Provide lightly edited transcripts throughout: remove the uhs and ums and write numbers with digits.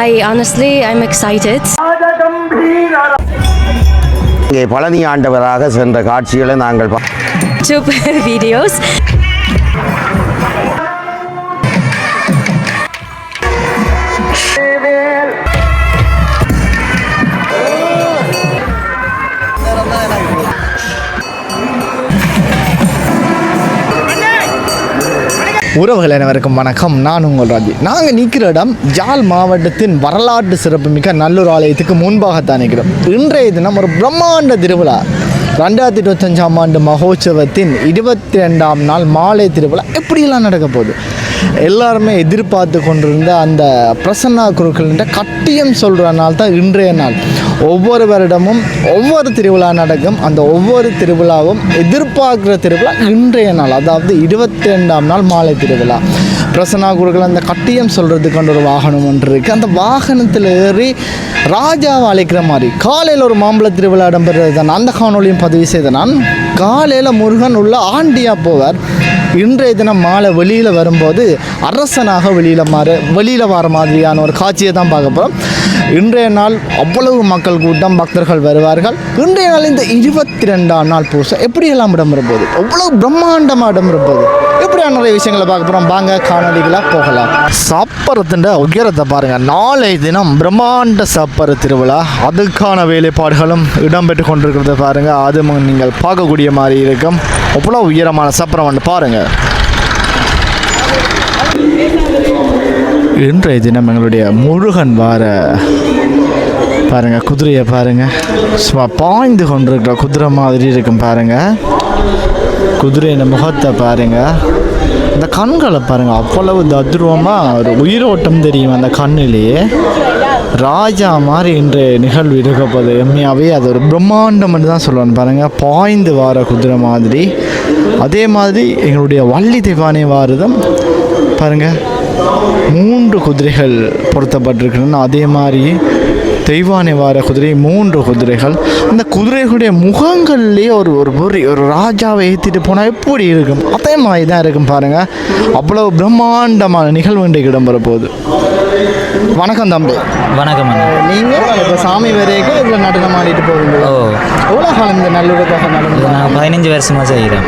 I'm excited. இங்கே பழனி ஆண்டவராக சென்ற காட்சிகளை நாங்கள் Super videos. உறவுகள் அனைவருக்கும் வணக்கம். நான் உங்கள் ராஜி. நாங்கள் நிற்கிற இடம் ஜாழ் மாவட்டத்தின் வரலாற்று சிறப்புமிக்க நல்லூர் ஆலயத்துக்கு முன்பாகத்தான் நிற்கிறோம். இன்றைய தினம் ஒரு பிரம்மாண்ட திருவிழா 2025ஆம் ஆண்டு மகோற்சவத்தின் 22ஆம் நாள் மாலை திருவிழா எப்படியெல்லாம் நடக்க போகுது. எல்லாருமே எதிர்பார்த்து கொண்டிருந்த அந்த பிரசன்னா குருக்கள் கட்டியம் சொல்கிற நாள் தான் இன்றைய நாள். ஒவ்வொரு வருடமும் ஒவ்வொரு திருவிழா நடக்கும். அந்த ஒவ்வொரு திருவிழாவும் எதிர்பார்க்குற திருவிழா இன்றைய நாள், அதாவது 22ஆம் நாள் மாலை திருவிழா. பிரசன்னா குருக்கள் அந்த கட்டியம் சொல்கிறதுக்கு ஒரு வாகனம் ஒன்று இருக்குது. அந்த வாகனத்தில் ஏறி ராஜாவை அழைக்கிற மாதிரி காலையில் ஒரு மாம்பழ திருவிழா இடம்பெறுறது தான். அந்த காணொலியும் பதிவு செய்த நான் காலையில் முருகன் உள்ள ஆண்டியாக போவார். இன்றைய தினம் மாலை வெளியில் வரும்போது அரசனாக வெளியில் வர மாதிரியான ஒரு காட்சியை தான் பார்க்க போகிறோம். இன்றைய நாள் அவ்வளவு மக்கள் கூட்டம், பக்தர்கள் வருவார்கள். இன்றைய நாள் இந்த 22ஆம் நாள் பூசை எப்படியெல்லாம் இடம்பெற போகுது, அவ்வளோ பிரம்மாண்டமாக இடம்பெற போகுது, எப்படியான நிறைய விஷயங்களை பார்க்க போகிறோம். வாங்க காணொலிகளாக போகலாம். சப்பரத்தின் உயரத்தை பாருங்கள். நாளை தினம் பிரம்மாண்ட சப்பர திருவிழா, அதுக்கான வேலைப்பாடுகளும் இடம்பெற்று கொண்டிருக்கிறத பாருங்கள். அதுவும் நீங்கள் பார்க்கக்கூடிய மாதிரி இருக்கும். அவ்வளோ உயரமான சப்பரம் வந்து பாருங்கள். இன்றைய தினம் எங்களுடைய முருகன் வார பாருங்கள். குதிரையை பாருங்கள், சும்மா பாய்ந்து கொண்டிருக்கிற குதிரை மாதிரி இருக்கும் பாருங்கள். குதிரையின் முகத்தை பாருங்கள், இந்த கண்களை பாருங்கள், அவ்வளவு தத்ரூபமாக ஒரு உயிரோட்டம் தெரியும் அந்த கண்ணிலேயே. ராஜா மாதிரி இன்றைய நிகழ்வு இருக்கப்போது எம்மையாகவே அது ஒரு பிரம்மாண்டம் தான் சொல்லணும் பாருங்கள். பாய்ந்து வார குதிரை மாதிரி. அதே மாதிரி எங்களுடைய வள்ளி தெய்வானை வாரதும் பாருங்கள், 3 குதிரைகள் பொருத்தப்பட்டிருக்குன்னு. அதே மாதிரி தெய்வானை வார குதிரை 3 குதிரைகள். அந்த குதிரைகளுடைய முகங்கள்லேயே ஒரு ராஜாவை ஏற்றிட்டு போனால் எப்படி இருக்கும், அதே மாதிரி தான் இருக்கும் பாருங்கள். அவ்வளோ பிரம்மாண்டமான நிகழ்வு இன்றைக்கு இடம்பெற போகுது. வணக்கம் தம்பி. வணக்கம். நீங்கள் இப்போ சாமி வரைக்கு இதில் நடனம் ஆடிட்டு போவீங்க. எவ்வளோ காலம் இந்த நல்லூருக்காக நடனம்? நான் 15 வருஷமாக செய்கிறேன்.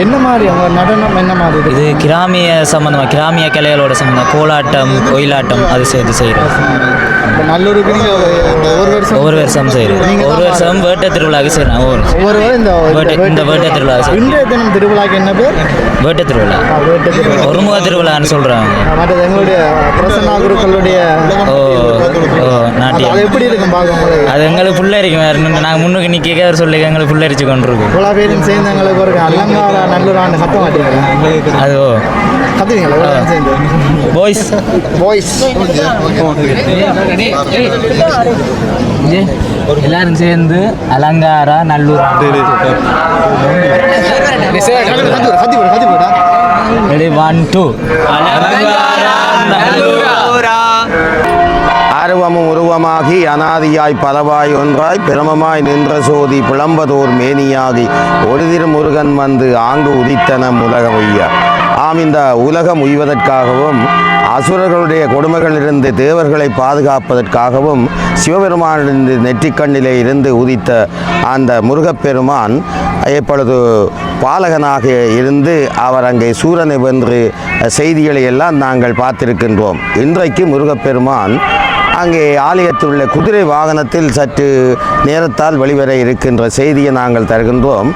என்ன மாதிரி உங்கள் நடனம் என்ன மாதிரி? இது கிராமிய சம்மந்தமாக, கிராமிய கலைகளோட சம்மந்தம், கோலாட்டம், ஒயிலாட்டம் அது சேர்த்து செய்கிறோம். இப்போ நல்லூருக்கு நீங்கள் ஒவ்வொரு வருஷம் செய்கிறோம். ஒரு வருஷம் வேட்டை திருவிழாவுக்கு செய்கிறேன். ஒவ்வொரு இந்த வேட்டை திருவிழா. இன்றைய தினம் திருவிழாக்கு என்ன பேர்? வேட்டை திருவிழா. ஒருமுக திருவிழான்னு சொல்கிறாங்க. மற்றது எங்களுடைய பிரசன்னா குருக்களுடைய நாட்டியம் அது எப்படி இருக்கும் பார்க்கும்போது? அது எங்களுக்கு புள்ளரிக்கும். நாங்கள் முன்னுக்கு நிற்க அவர் சொல்லி எங்களுக்கு புள்ளரிச்சு கொண்டிருக்கோம். இவ்வளோ பேரும் சேர்ந்து எங்களுக்கு ஒரு அலங்கார நல்லூராண்டு கத்த மாட்டீங்களா? அது கத்துவீங்களா சேர்ந்து? பாய்ஸ் எல்லாரும் சேர்ந்து அலங்காரா நல்லூர் ஆர்வமும் உருவமாகி அனாதியாய் பலவாய் ஒன்றாய் பிரமமாய் நின்ற சோதி புலம்பதோர் மேனியாகி ஒரு திருமுருகன் வந்து ஆங்கு உதித்தனம் உலக உய்ய. ஆம், இந்த உலகம் உய்வதற்காகவும் அசுரர்களுடைய கொடுமைகளிலிருந்து தேவர்களை பாதுகாப்பதற்காகவும் சிவபெருமானின் நெற்றிக்கண்ணிலே இருந்து உதித்த அந்த முருகப்பெருமான் இப்பொழுது பாலகனாக இருந்து அவர் அங்கே சூரனை வென்று செய்திகளை எல்லாம் நாங்கள் பார்த்திருக்கின்றோம். இன்றைக்கு முருகப்பெருமான் அங்கே ஆலயத்தில் உள்ள குதிரை வாகனத்தில் சற்று நேரத்தால் வெளிவர இருக்கின்ற செய்தியை நாங்கள் தருகின்றோம்.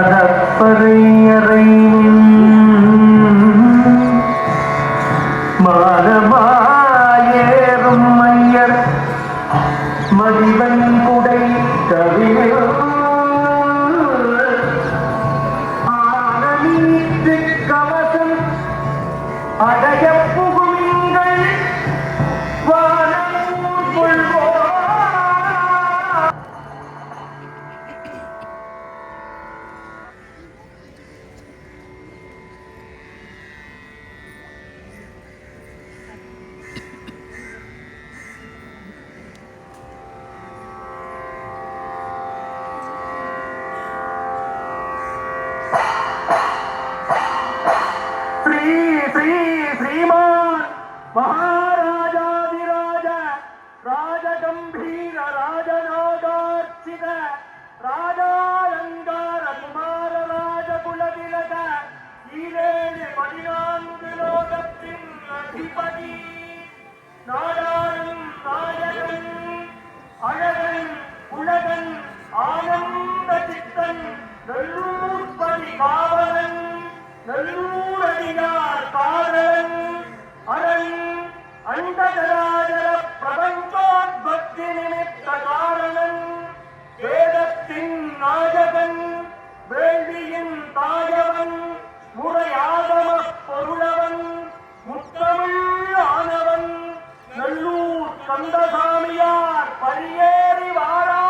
அகப்பறையறை மானமாயேறும் மையர் மதிவன் குடை கவிழ் ஆனீற்று கவசம் அடைய புகுங்கள் வானூர் கொள்வோம். श्रीमान महाराजाधिराज राजगंभीर राजनागार्चित राजालंकार कुमार राजकुलतिलक ஈரேழு 14 லோகத்தின் அதிபதி நாடாளும் நாயகன் அழகன் உலகன் ஆனந்த சித்தன் நல்லூர்பதி காவலன் நல்லூரடியார் காதலன் அரண் அண்டகராஜர பிரபஞ்சோத்பத்தி நிமித்த காரணன் வேதத்தின் நாயகன் வேள்வியின் தாயவன் முறையாகம பொருளவன் முத்தமிழ் ஆனவன் நல்லூர் கந்தசாமியார் பரியேறி வாரா.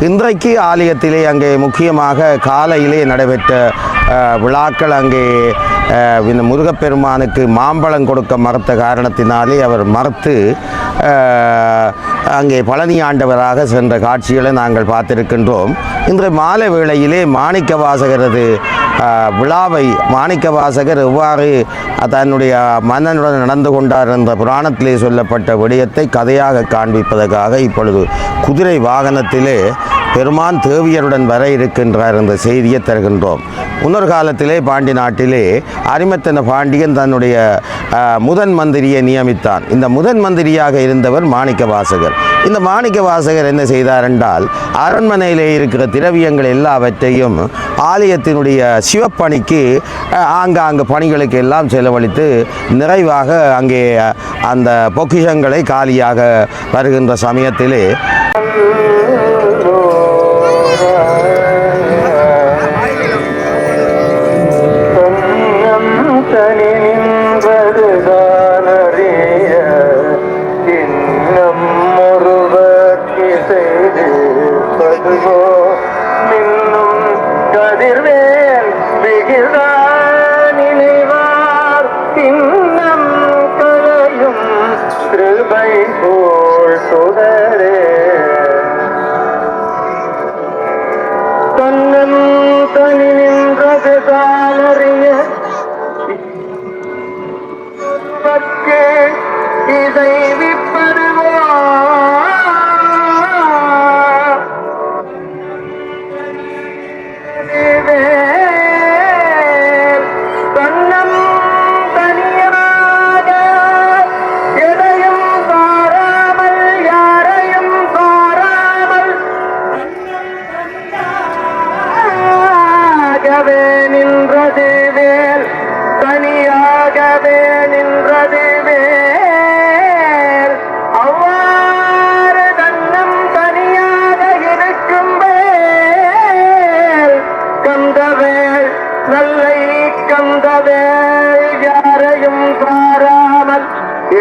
இன்றைக்கு ஆலயத்திலே அங்கே முக்கியமாக காலையிலே நடைபெற்ற விழாக்கள் அங்கே இந்த முருகப்பெருமானுக்கு மாம்பழம் கொடுக்க மறுத்த காரணத்தினாலே அவர் மறுத்து அங்கே பழனி ஆண்டவராக சென்ற காட்சிகளை நாங்கள் பார்த்திருக்கின்றோம். இன்று மாலை வேளையிலே மாணிக்க வாசகரது விழாவை மாணிக்க வாசகர் எவ்வாறு தன்னுடைய மன்னனுடன் நடந்து கொண்டார் என்ற புராணத்திலே சொல்லப்பட்ட விடயத்தை கதையாக காண்பிப்பதற்காக இப்பொழுது குதிரை வாகனத்திலே பெருமான் தேவியருடன் வர இருக்கின்றார் என்ற செய்தியை தருகின்றோம். முன்னொரு காலத்திலே பாண்டி நாட்டிலே அரிமர்த்தன பாண்டியன் தன்னுடைய முதன் மந்திரியை நியமித்தான். இந்த முதன் மந்திரியாக இருந்தவர் மாணிக்க வாசகர். இந்த மாணிக்க வாசகர் என்ன செய்தார் என்றால், அரண்மனையிலே இருக்கிற திரவியங்கள் எல்லாவற்றையும் ஆலயத்தினுடைய சிவப்பணிக்கு ஆங்காங்கு பணிகளுக்கு எல்லாம் செலவழித்து நிறைவாக அங்கே அந்த பொக்கிஷங்களை காலியாக வருகின்ற சமயத்திலே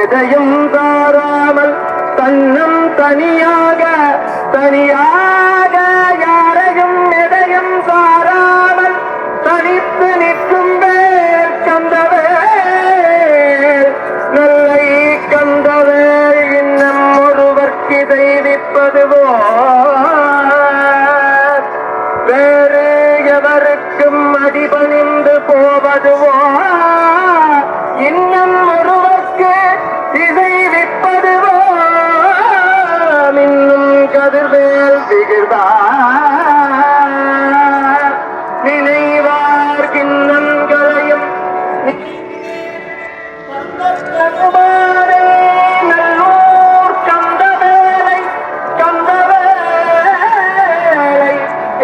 எதையும் தாராமல் தன்னம் தனியாக யாரையும் எதையும் தாராமல் தனித்து நிற்கும் வேல் கந்தவேல் நல்லை கந்தவேல் இன்னும் ஒருவர்க்கு தெய்விப்பதுவோ வேறு எவருக்கும் அடிபணிந்து போவதுவோ இன்னும் ஒருவர்க்கு இசைவிப்பதுவோ இன்னும் கதிர்வேல் திகழ்வார் நினைவார் கிண்ணங்களையும் நல்லூர் கந்தவேலை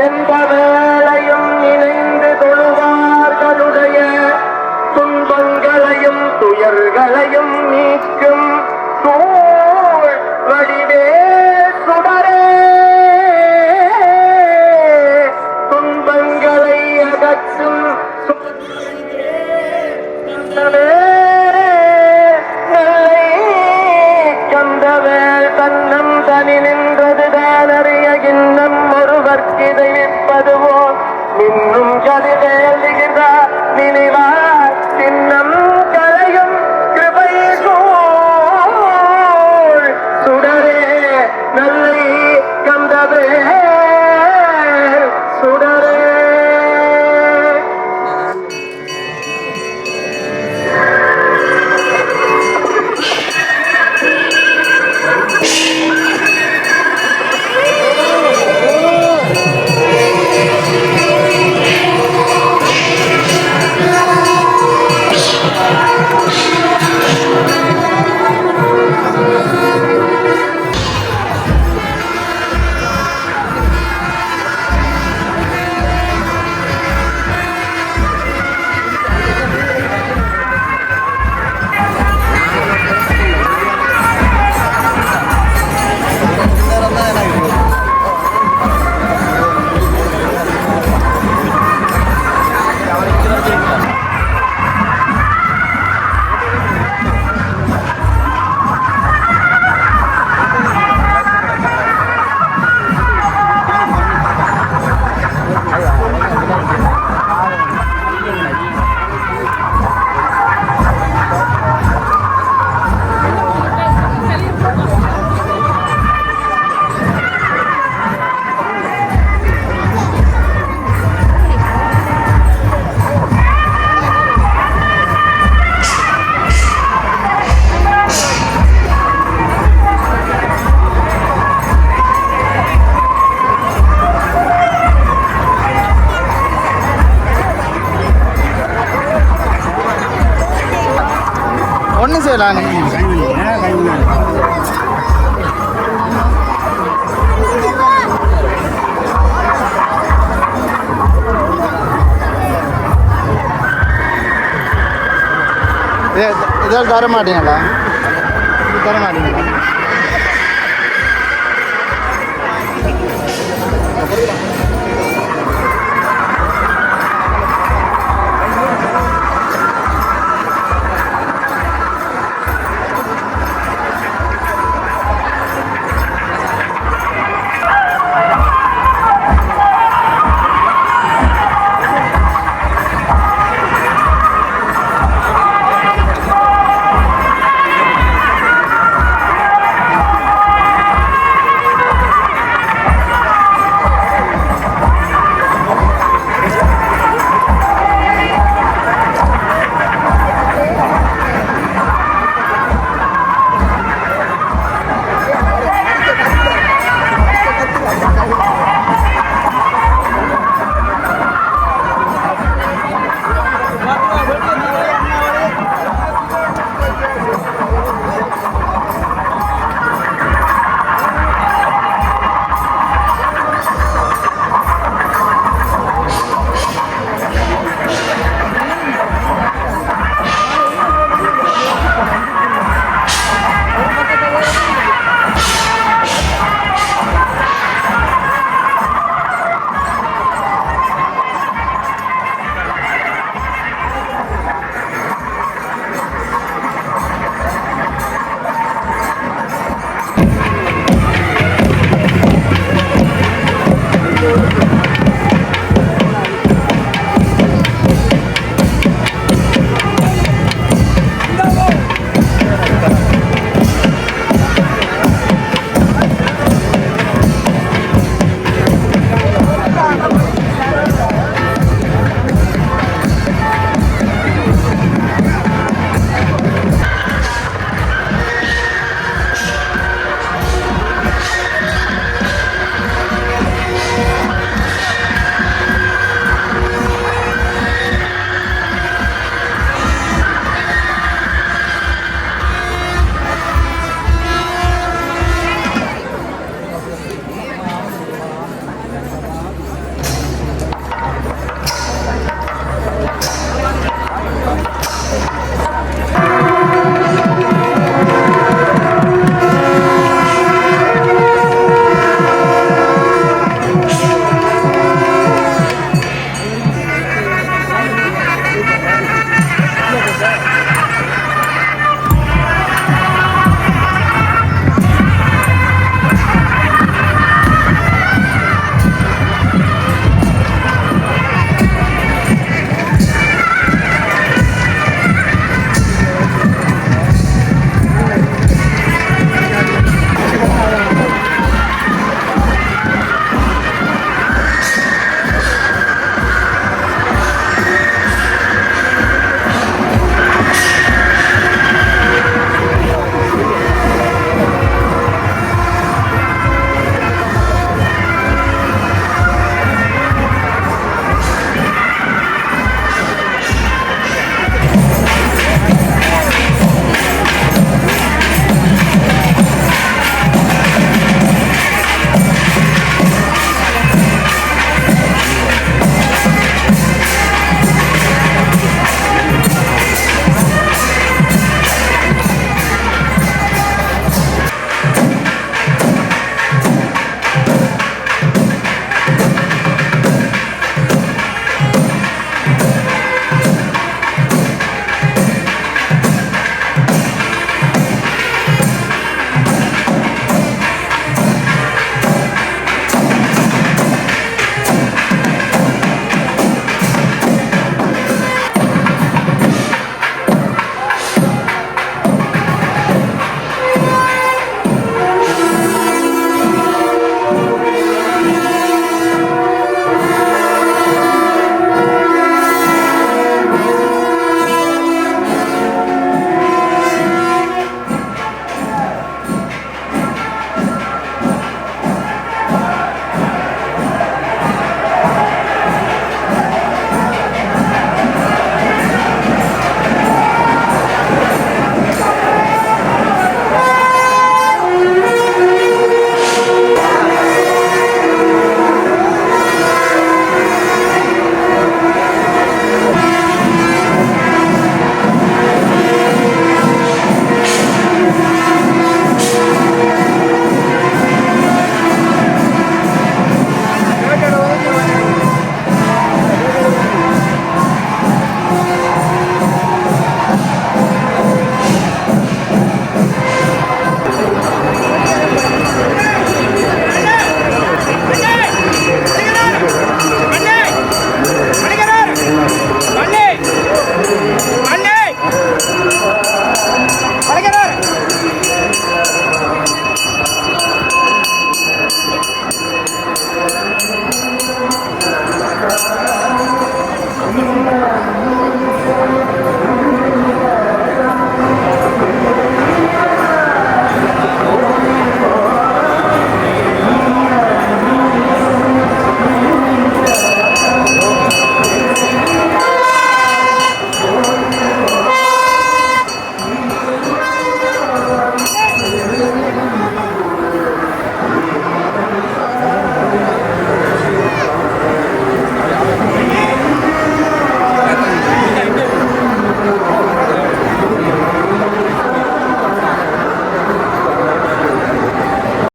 எந்த வேளையும் இணைந்து தொழுவார்களுடைய துன்பங்களையும் துயர்களையும் நீக்கும் தூள் வடிவே சுடரே துன்பங்களை அகற்றும் கந்தவேல் தன்னம் தனி நின்றது தானறிய இன்னும் ஒருவர்க்கு தெய்விப்பதுவோ இன்னும் கதிவேல் திகழ்ந்தார் நினைவார் சின்னம் கலையும் கிருபை சூழ் சுடரே நல்லை கந்தவேல் சுடரே. செய்யலாம் இதால் தர மாட்டீங்களா தர மாட்டீங்களா